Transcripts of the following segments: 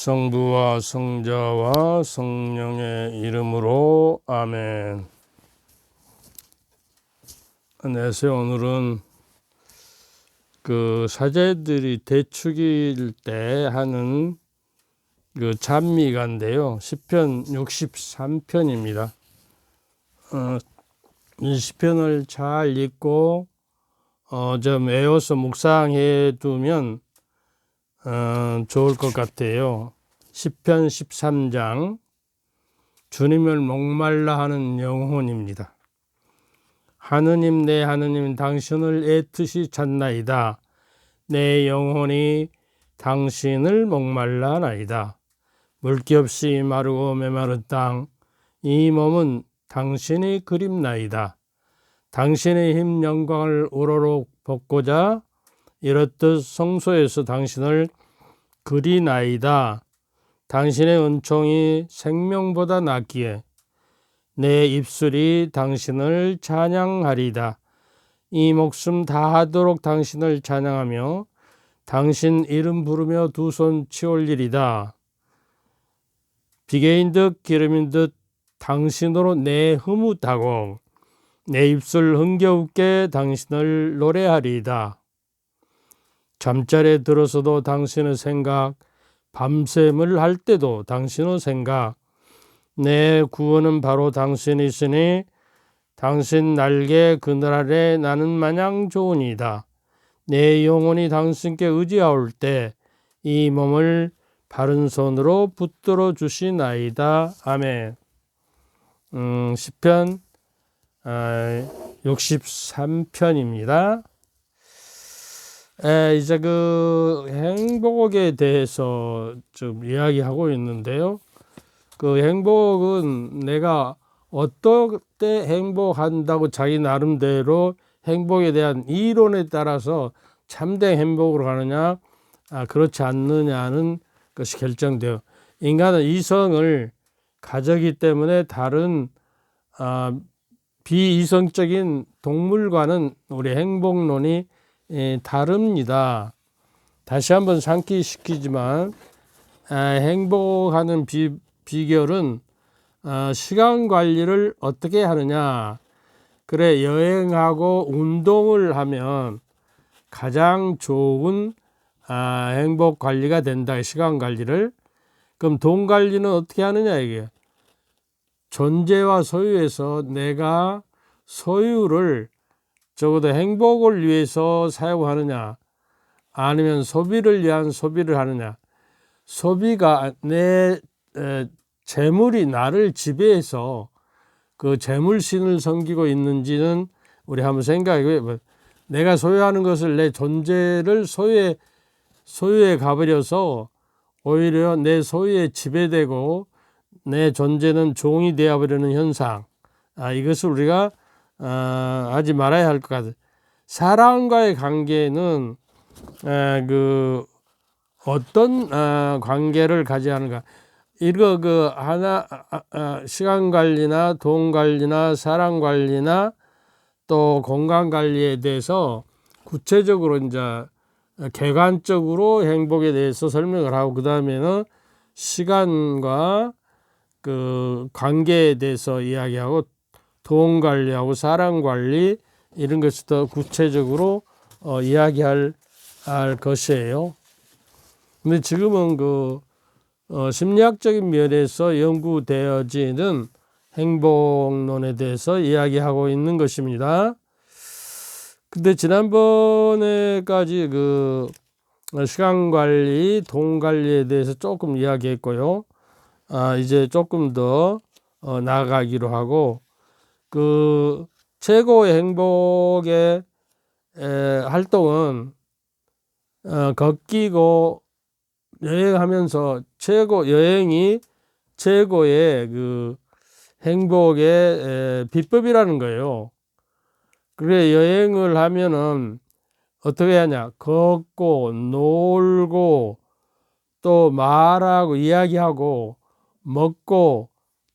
성부와 성자와 성령의 이름으로 아멘. 안녕하세요. 오늘은 그 사제들이 대축일 때 하는 그 찬미가인데요. 시편 63편입니다. 이 시편을 잘 읽고 좀 외워서 묵상해 두면 좋을 것 같아요. 시편 13장 주님을 목말라 하는 영혼입니다. 하느님 내 하느님 당신을 애뜻이 찾나이다. 내 영혼이 당신을 목말라나이다. 물기 없이 마르고 메마른 땅 이 몸은 당신이 그립나이다. 당신의 힘 영광을 우러러 벗고자 이렇듯 성소에서 당신을 그리나이다. 당신의 은총이 생명보다 낫기에 내 입술이 당신을 찬양하리다. 이 목숨 다하도록 당신을 찬양하며 당신 이름 부르며 두 손 치올리리다. 비계인 듯 기름인 듯 당신으로 내 흐뭇하고 내 입술 흥겨웁게 당신을 노래하리이다. 잠자리에 들어서도 당신의 생각, 밤샘을 할 때도 당신의 생각, 내 구원은 바로 당신이시니 당신 날개 그늘 아래 나는 마냥 좋으니이다. 내 영혼이 당신께 의지하올 때 이 몸을 바른 손으로 붙들어 주시나이다. 아멘. 시편 63편입니다. 이제 그 행복에 대해서 좀 이야기하고 있는데요. 그 행복은 내가 어떨 때 행복한다고 자기 나름대로 행복에 대한 이론에 따라서 참된 행복으로 가느냐, 그렇지 않느냐는 것이 결정돼요. 인간은 이성을 가졌기 때문에 다른 비이성적인 동물과는 우리 행복론이 다릅니다. 다시 한번 상기시키지만 행복하는 비결은 시간 관리를 어떻게 하느냐. 그래, 여행하고 운동을 하면 가장 좋은 행복 관리가 된다. 시간 관리를. 그럼 돈 관리는 어떻게 하느냐 이게. 존재와 소유에서 내가 소유를 적어도 행복을 위해서 사용하느냐 아니면 소비를 위한 소비를 하느냐. 소비가 내 재물이 나를 지배해서 그 재물신을 섬기고 있는지는 우리 한번 생각해. 내가 소유하는 것을 내 존재를 소유에 가버려서 오히려 내 소유에 지배되고 내 존재는 종이 되어버리는 현상. 이것을 우리가 하지 말아야 할 것 같아요. 사람과의 관계는 그 어떤 관계를 가져야 하는가. 이거 그 하나 시간 관리나 돈 관리나 사람 관리나 또 공간 관리에 대해서 구체적으로 이제 객관적으로 행복에 대해서 설명을 하고 그 다음에는 시간과 그 관계에 대해서 이야기하고 돈 관리하고 사람 관리 이런 것을 더 구체적으로 이야기할 것이에요. 근데 지금은 그 심리학적인 면에서 연구되어지는 행복론에 대해서 이야기하고 있는 것입니다. 근데 지난번에까지 그 시간 관리, 돈 관리에 대해서 조금 이야기했고요. 이제 조금 더 나아가기로 하고 그 최고의 행복의 활동은 걷기고 여행하면서 여행이 최고의 그 행복의 비법이라는 거예요. 그래 여행을 하면은 어떻게 하냐? 걷고 놀고 또 말하고 이야기하고 먹고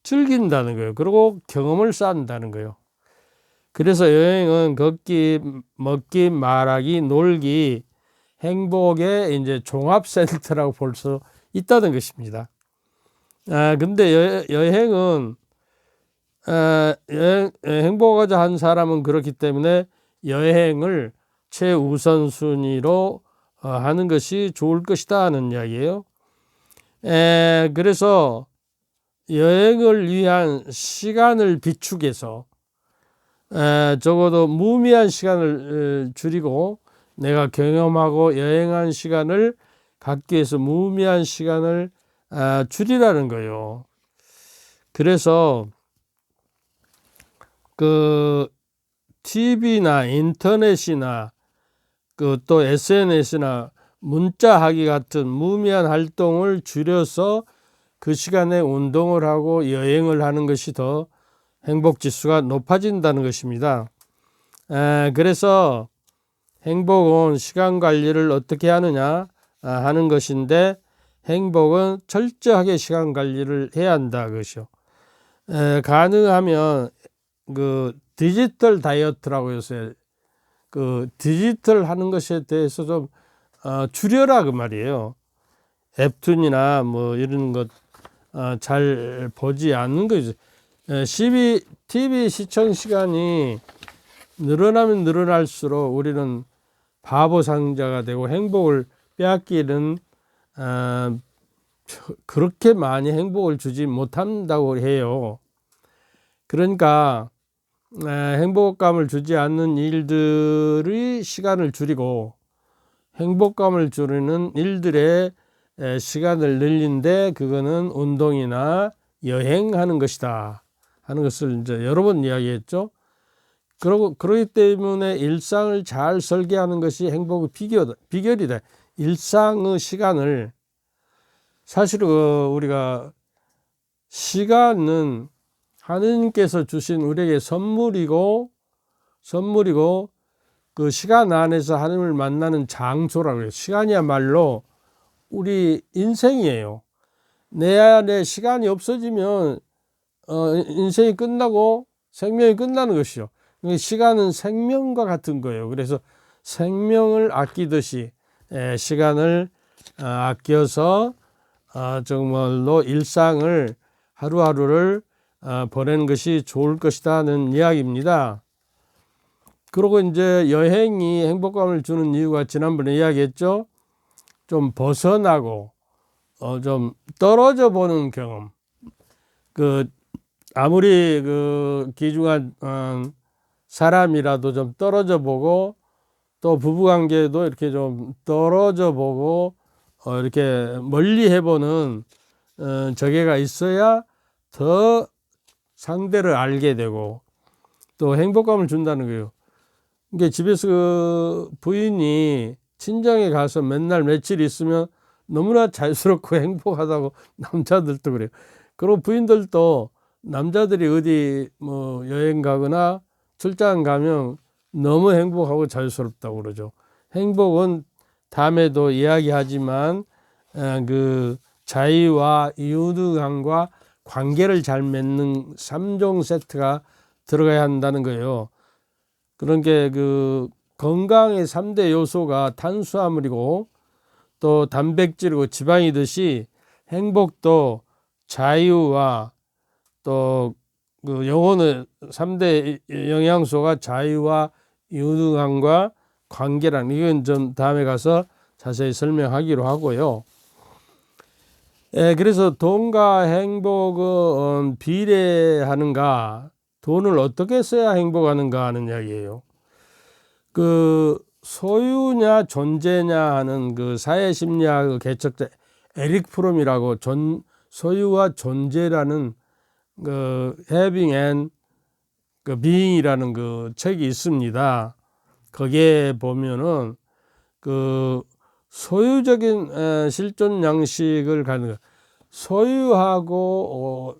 즐긴다는 거예요. 그리고 경험을 쌓는다는 거예요. 그래서 여행은 걷기, 먹기, 말하기, 놀기, 행복의 이제 종합센터라고 볼 수 있다는 것입니다. 근데 여행은 행복하고자 한 사람은 그렇기 때문에 여행을 최우선순위로 하는 것이 좋을 것이다 하는 이야기예요. 그래서 여행을 위한 시간을 비축해서 적어도 무의미한 시간을 줄이고 내가 경험하고 여행한 시간을 갖기 위해서 무의미한 시간을 줄이라는 거예요. 그래서 그 TV나 인터넷이나 그 또 SNS나 문자하기 같은 무의미한 활동을 줄여서 그 시간에 운동을 하고 여행을 하는 것이 더 행복 지수가 높아진다는 것입니다. 그래서 행복은 시간 관리를 어떻게 하느냐 하는 것인데, 행복은 철저하게 시간 관리를 해야 한다 그것이요. 가능하면 그 디지털 다이어트라고 해서 그 디지털 하는 것에 대해서 좀 줄여라 그 말이에요. 웹툰이나 뭐 이런 것 잘 보지 않는 거죠. TV 시청 시간이 늘어나면 늘어날수록 우리는 바보 상자가 되고 행복을 빼앗기는 그렇게 많이 행복을 주지 못한다고 해요. 그러니까 행복감을 주지 않는 일들의 시간을 줄이고 행복감을 주는 일들의 시간을 늘린데, 그거는 운동이나 여행하는 것이다 하는 것을 이제 여러 번 이야기했죠. 그러기 때문에 일상을 잘 설계하는 것이 행복의 비결이다. 일상의 시간을, 사실은 우리가 시간은 하느님께서 주신 우리에게 선물이고 그 시간 안에서 하나님을 만나는 장소라고 해요. 시간이야말로 우리 인생이에요. 내 안에 시간이 없어지면 인생이 끝나고 생명이 끝나는 것이죠. 시간은 생명과 같은 거예요. 그래서 생명을 아끼듯이 시간을 아껴서 정말로 일상을 하루하루를 보내는 것이 좋을 것이다는 이야기입니다. 그리고 이제 여행이 행복감을 주는 이유가 지난번에 이야기했죠. 좀 벗어나고 좀 떨어져 보는 경험. 그 아무리 그 귀중한 사람이라도 좀 떨어져 보고, 또 부부관계도 이렇게 좀 떨어져 보고 이렇게 멀리 해보는 저게가 있어야 더 상대를 알게 되고 또 행복감을 준다는 거예요. 그러니까 집에서 그 부인이 친정에 가서 맨날 며칠 있으면 너무나 자유스럽고 행복하다고 남자들도 그래요. 그리고 부인들도 남자들이 어디 뭐 여행 가거나 출장 가면 너무 행복하고 자유스럽다고 그러죠. 행복은 다음에도 이야기하지만 그 자유와 유능함과 관계를 잘 맺는 3종 세트가 들어가야 한다는 거예요. 그런 게 그 건강의 3대 요소가 탄수화물이고 또 단백질이고 지방이듯이, 행복도 자유와 또 그 영혼의 3대 영양소가 자유와 유능함과 관계란, 이건 좀 다음에 가서 자세히 설명하기로 하고요. 그래서 돈과 행복은 비례하는가, 돈을 어떻게 써야 행복하는가 하는 이야기예요. 그 소유냐 존재냐 하는 그 사회심리학 개척자 에릭 프롬이라고 소유와 존재라는 그 having and 그 being이라는 그 책이 있습니다. 거기에 보면은 그 소유적인 실존 양식을 가는, 소유하고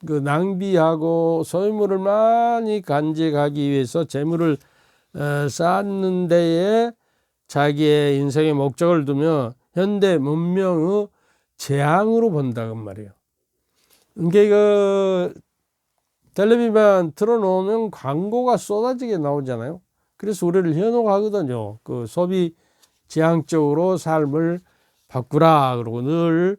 그 낭비하고 소유물을 많이 간직하기 위해서 재물을 쌓는 데에 자기의 인생의 목적을 두며 현대 문명의 재앙으로 본다고 말이에요. 이게 그 텔레비만 틀어놓으면 광고가 쏟아지게 나오잖아요. 그래서 우리를 현혹하거든요. 그 소비 지향적으로 삶을 바꾸라 그러고 늘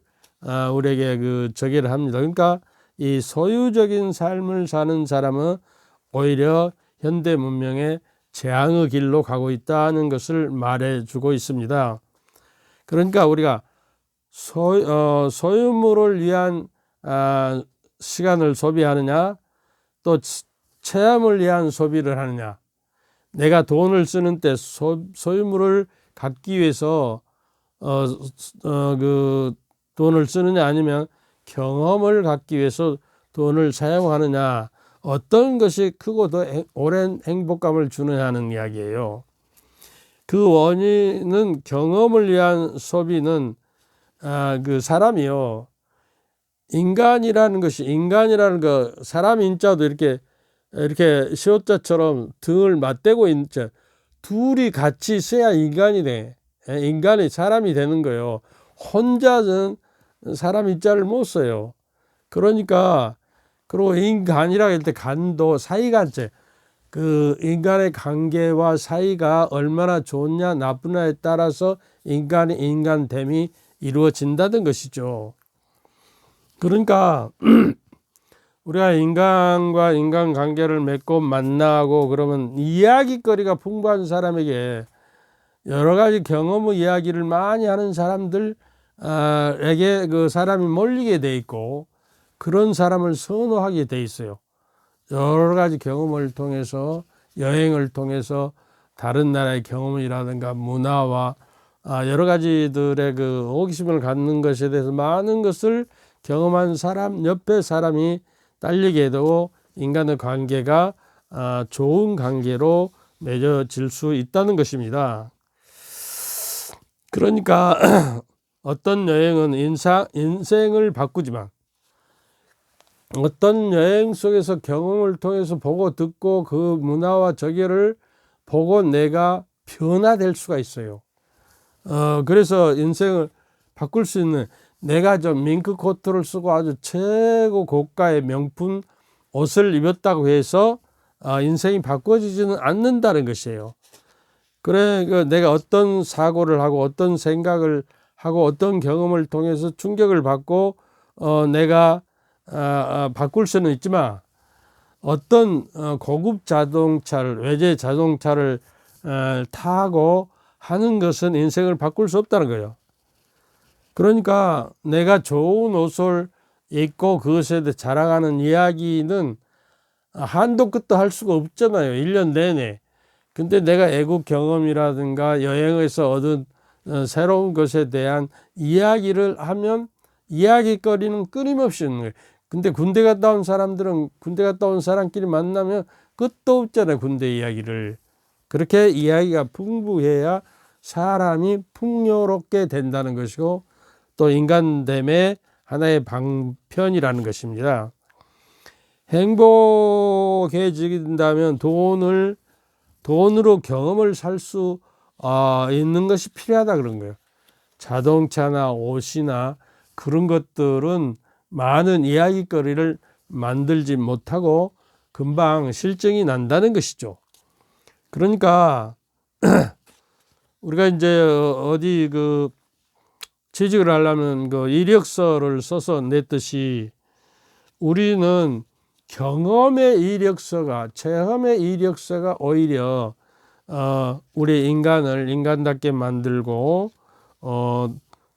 우리에게 그 저기를 합니다. 그러니까 이 소유적인 삶을 사는 사람은 오히려 현대 문명의 재앙의 길로 가고 있다는 것을 말해주고 있습니다. 그러니까 우리가 소유물을 위한 시간을 소비하느냐, 또 체험을 위한 소비를 하느냐. 내가 돈을 쓰는 때 소유물을 갖기 위해서 그 돈을 쓰느냐, 아니면 경험을 갖기 위해서 돈을 사용하느냐, 어떤 것이 크고 더 오랜 행복감을 주느냐는 이야기예요. 그 원인은 경험을 위한 소비는 그 사람이요, 인간이라는 거, 사람 인자도 이렇게 시옷자처럼 등을 맞대고 있는, 둘이 같이 있어야 인간이 돼. 인간이 사람이 되는 거예요. 혼자는 사람 인자를 못 써요. 그러니까, 그리고 인간이라 할 때 간도 사이간제, 그 인간의 관계와 사이가 얼마나 좋냐 나쁘냐에 따라서 인간의 인간됨이 이루어진다는 것이죠. 그러니까 우리가 인간과 인간관계를 맺고 만나고 그러면 이야기거리가 풍부한 사람에게 여러 가지 경험의 이야기를 많이 하는 사람들에게 그 사람이 몰리게 돼 있고, 그런 사람을 선호하게 돼 있어요. 여러 가지 경험을 통해서, 여행을 통해서 다른 나라의 경험이라든가 문화와 여러 가지들의 그 호기심을 갖는 것에 대해서 많은 것을 경험한 사람, 옆에 사람이 딸리게 되고 인간의 관계가 좋은 관계로 맺어질 수 있다는 것입니다. 그러니까 어떤 여행은 인생을 바꾸지만, 어떤 여행 속에서 경험을 통해서 보고 듣고 그 문화와 저기를 보고 내가 변화될 수가 있어요. 그래서 인생을 바꿀 수 있는, 내가 좀 밍크 코트를 쓰고 아주 최고 고가의 명품 옷을 입었다고 해서 인생이 바꿔지지는 않는다는 것이에요. 그래, 내가 어떤 사고를 하고 어떤 생각을 하고 어떤 경험을 통해서 충격을 받고 내가 바꿀 수는 있지만, 어떤 고급 자동차를, 외제 자동차를 타고 하는 것은 인생을 바꿀 수 없다는 거예요. 그러니까 내가 좋은 옷을 입고 그것에 대해 자랑하는 이야기는 한도 끝도 할 수가 없잖아요. 1년 내내. 근데 내가 애국 경험이라든가 여행에서 얻은 새로운 것에 대한 이야기를 하면 이야기거리는 끊임없이 있는 거예요. 근데 군대 갔다 온 사람들은 군대 갔다 온 사람끼리 만나면 끝도 없잖아요. 군대 이야기를. 그렇게 이야기가 풍부해야 사람이 풍요롭게 된다는 것이고, 또 인간됨의 하나의 방편이라는 것입니다. 행복해진다면 돈으로 경험을 살 수 있는 것이 필요하다 그런 거예요. 자동차나 옷이나 그런 것들은 많은 이야기거리를 만들지 못하고 금방 실증이 난다는 것이죠. 그러니까 우리가 이제 어디 그 취직을 하려면 그 이력서를 써서 냈듯이, 우리는 경험의 이력서가, 체험의 이력서가 오히려 우리 인간을 인간답게 만들고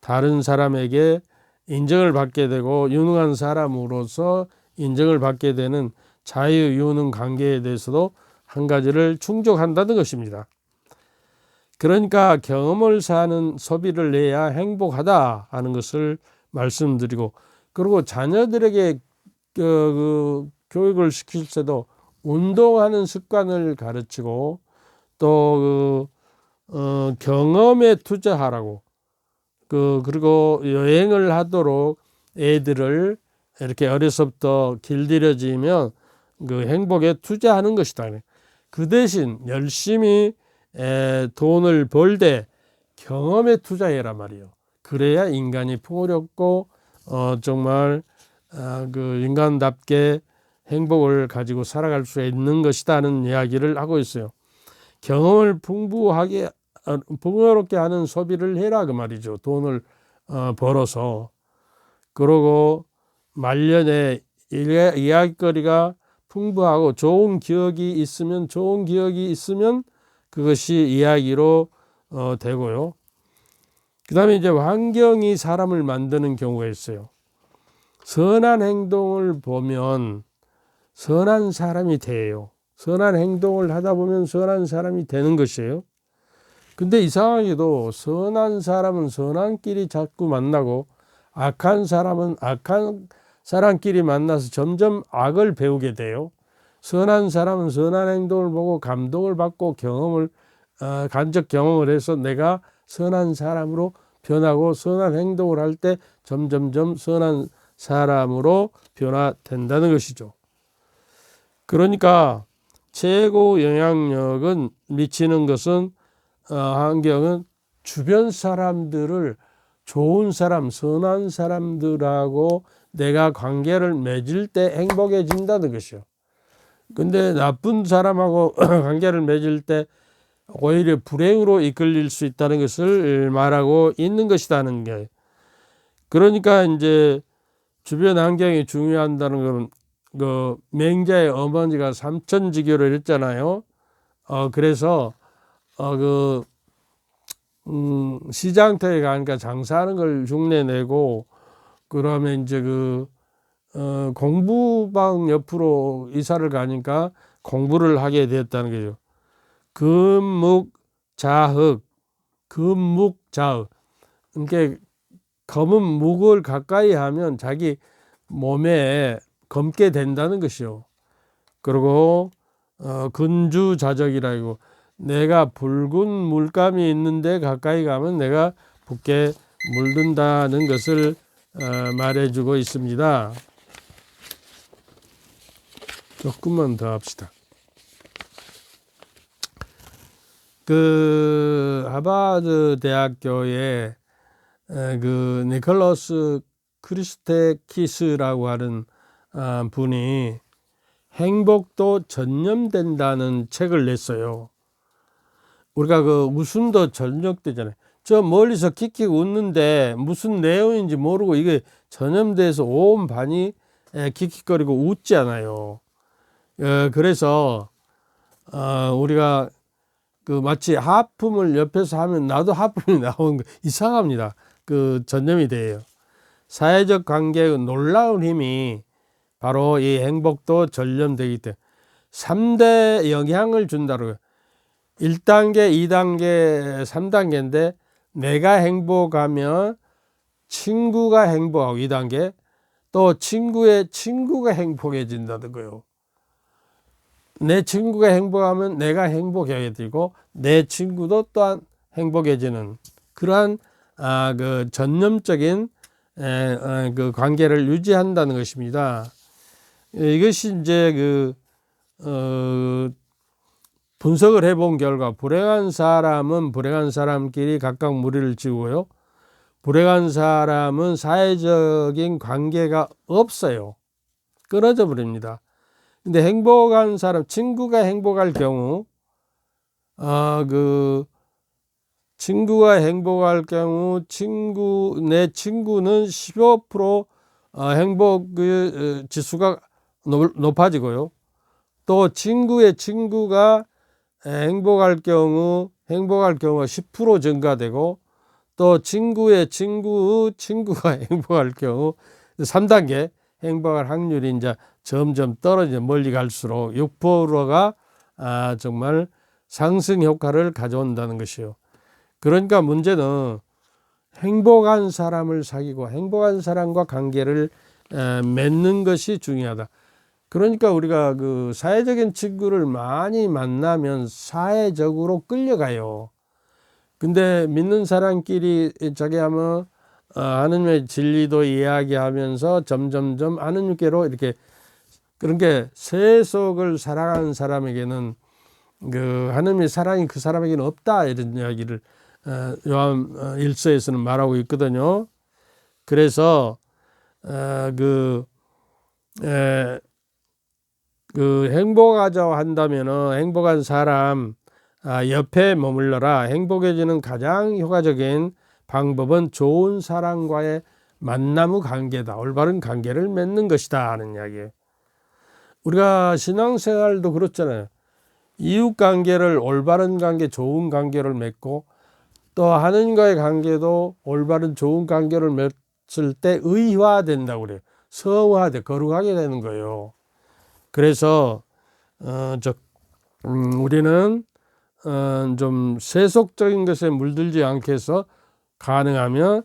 다른 사람에게 인정을 받게 되고 유능한 사람으로서 인정을 받게 되는 자유유능 관계에 대해서도 한 가지를 충족한다는 것입니다. 그러니까 경험을 사는 소비를 해야 행복하다 하는 것을 말씀드리고, 그리고 자녀들에게 그 교육을 시킬 때도 운동하는 습관을 가르치고, 또 경험에 투자하라고, 그리고 여행을 하도록 애들을 이렇게 어려서부터 길들여지면 그 행복에 투자하는 것이다. 그 대신 열심히 돈을 벌 때 경험에 투자해라 말이요. 그래야 인간이 풍요롭고 정말 그 인간답게 행복을 가지고 살아갈 수 있는 것이다는 이야기를 하고 있어요. 경험을 풍요롭게 하는 소비를 해라 그 말이죠. 돈을 벌어서. 그러고 말년에 이야기거리가 풍부하고 좋은 기억이 있으면 그것이 이야기로 되고요. 그 다음에 이제 환경이 사람을 만드는 경우가 있어요. 선한 행동을 보면 선한 사람이 돼요. 선한 행동을 하다 보면 선한 사람이 되는 것이에요. 근데 이상하게도 선한 사람은 선한 길이 자꾸 만나고 악한 사람은 악한 사람끼리 만나서 점점 악을 배우게 돼요. 선한 사람은 선한 행동을 보고 감동을 받고 간접 경험을 해서 내가 선한 사람으로 변하고 선한 행동을 할 때 점점점 선한 사람으로 변화된다는 것이죠. 그러니까 최고 영향력은 미치는 것은 환경은 주변 사람들을 좋은 사람, 선한 사람들하고 내가 관계를 맺을 때 행복해진다는 것이요. 근데 나쁜 사람하고 관계를 맺을 때 오히려 불행으로 이끌릴 수 있다는 것을 말하고 있는 것이라는 게. 그러니까 이제 주변 환경이 중요한다는 건 그 맹자의 어머니가 삼천지교를 했잖아요. 그래서 시장터에 가니까 장사하는 걸 흉내내고 그러면 이제 공부방 옆으로 이사를 가니까 공부를 하게 됐다는 거죠. 금묵자흑. 그러니까 검은 묵을 가까이 하면 자기 몸에 검게 된다는 것이요. 그리고 근주자적이라고 내가 붉은 물감이 있는데 가까이 가면 내가 붉게 물든다는 것을 말해주고 있습니다. 조금만 더 합시다. 하버드 대학교에 니콜라스 크리스테키스라고 하는 분이 행복도 전염된다는 책을 냈어요. 우리가 웃음도 전염되잖아요. 저 멀리서 킥킥 웃는데 무슨 내용인지 모르고 이게 전염돼서 온 반이 킥킥거리고 웃지 않아요. 그래서 우리가 마치 하품을 옆에서 하면 나도 하품이 나오는 거 이상합니다. 전염이 돼요. 사회적 관계의 놀라운 힘이 바로 이 행복도 전염되기 때문에 3대 영향을 준다고. 1단계, 2단계, 3단계인데 내가 행복하면 친구가 행복하고 2단계 또 친구의 친구가 행복해진다는 거예요. 내 친구가 행복하면 내가 행복하게 되고 내 친구도 또한 행복해지는 그러한 전념적인 관계를 유지한다는 것입니다. 이것이 이제 분석을 해본 결과 불행한 사람은 불행한 사람끼리 각각 무리를 지우고요. 불행한 사람은 사회적인 관계가 없어요. 끊어져 버립니다. 근데 행복한 사람, 친구가 행복할 경우, 친구가 행복할 경우, 내 친구는 15% 행복 지수가 높아지고요. 또 친구의 친구가 행복할 경우가 10% 증가되고, 또 친구의 친구가 행복할 경우 3단계 행복할 확률이 이제 점점 떨어져 멀리 갈수록 6%가 정말 상승 효과를 가져온다는 것이요. 그러니까 문제는 행복한 사람을 사귀고 행복한 사람과 관계를 맺는 것이 중요하다. 그러니까 우리가 사회적인 친구를 많이 만나면 사회적으로 끌려가요. 근데 믿는 사람끼리 하면 하느님의 진리도 이야기하면서 점점점 하느님께로 이렇게 그러니까 세속을 사랑하는 사람에게는 하느님의 사랑이 그 사람에게는 없다 이런 이야기를 요한 1서에서는 말하고 있거든요. 그래서 행복하자고 한다면은 행복한 사람 옆에 머물러라. 행복해지는 가장 효과적인 방법은 좋은 사람과의 만나무 관계다. 올바른 관계를 맺는 것이다 하는 이야기예요. 우리가 신앙생활도 그렇잖아요. 이웃 관계를 올바른 관계, 좋은 관계를 맺고 또 하느님과의 관계도 올바른 좋은 관계를 맺을 때 의화된다고 그래요. 성화돼 거룩하게 되는 거예요. 그래서 우리는 좀 세속적인 것에 물들지 않게 해서 가능하면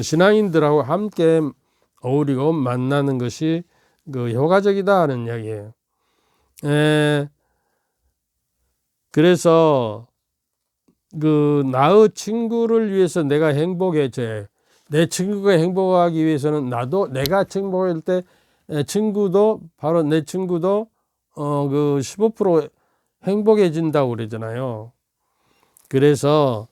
신앙인들하고 함께 어울리고 만나는 것이 효과적이다 하는 이야기예요. 그래서 나의 친구를 위해서 내가 행복해져야, 내 친구가 행복하기 위해서는 나도 내가 행복할 때 친구도 바로 내 친구도 15% 행복해진다고 그러잖아요. 그래서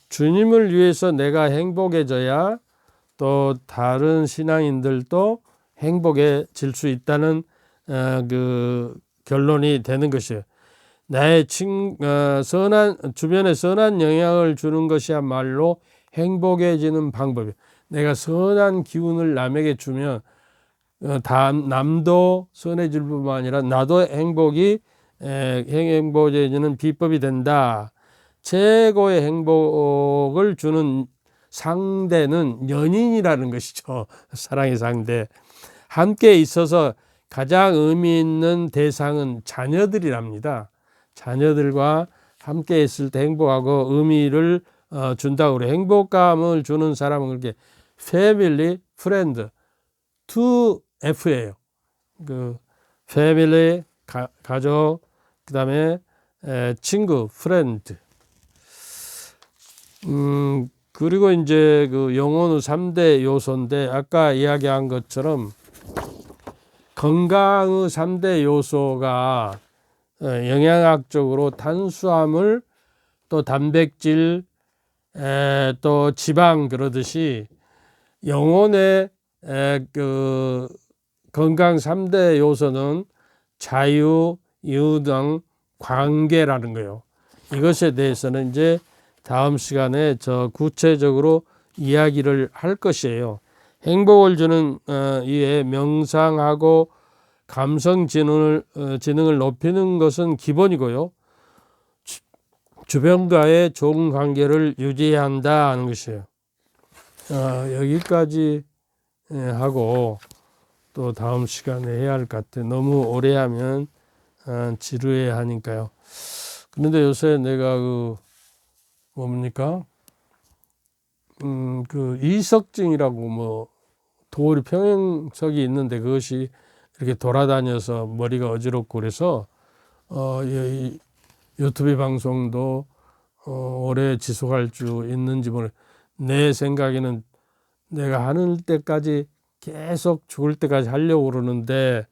주님을 위해서 내가 행복해져야 또 다른 신앙인들도 행복해질 수 있다는 결론이 되는 것이에요. 나의 주변에 선한 영향을 주는 것이야말로 행복해지는 방법이에요. 내가 선한 기운을 남에게 주면 남도 선해질 뿐만 아니라 나도 행복해지는 비법이 된다. 최고의 행복을 주는 상대는 연인이라는 것이죠. 사랑의 상대. 함께 있어서 가장 의미 있는 대상은 자녀들이랍니다. 자녀들과 함께 있을 때 행복하고 의미를 준다고 그래요. 행복감을 주는 사람은 그렇게 패밀리, 프렌드, 2F예요. 패밀리, 가족, 그 다음에 친구, 프렌드. 그리고 이제 영혼의 3대 요소인데, 아까 이야기한 것처럼 건강의 3대 요소가 영양학적으로 탄수화물, 또 단백질, 또 지방 그러듯이 영혼의 건강 3대 요소는 자유, 유등, 관계라는 거예요. 이것에 대해서는 이제 다음 시간에 구체적으로 이야기를 할 것이에요. 행복을 주는 이에 명상하고 감성 지능을 높이는 것은 기본이고요. 주변과의 좋은 관계를 유지해야 한다 하는 것이에요. 여기까지 하고 또 다음 시간에 해야 할 것 같아요. 너무 오래 하면 지루해 하니까요. 그런데 요새 내가 뭡니까? 이석증이라고 도리 평행석이 있는데 그것이 이렇게 돌아다녀서 머리가 어지럽고 그래서 이 유튜브 방송도 오래 지속할 수 있는지 내 생각에는 내가 하는 때까지 계속 죽을 때까지 하려고 그러는데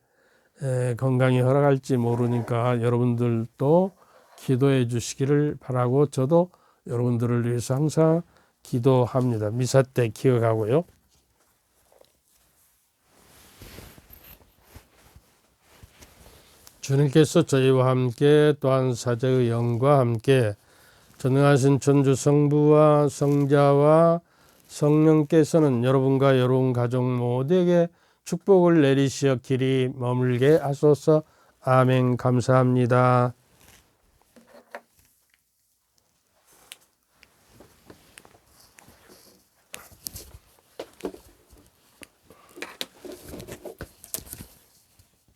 건강이 허락할지 모르니까 여러분들도 기도해 주시기를 바라고 저도 여러분들을 위해서 항상 기도합니다. 미사 때 기억하고요. 주님께서 저희와 함께 또한 사제의 영과 함께 전능하신 천주 성부와 성자와 성령께서는 여러분과 여러분 가족 모두에게 축복을 내리시어 길이 머물게 하소서. 아멘. 감사합니다.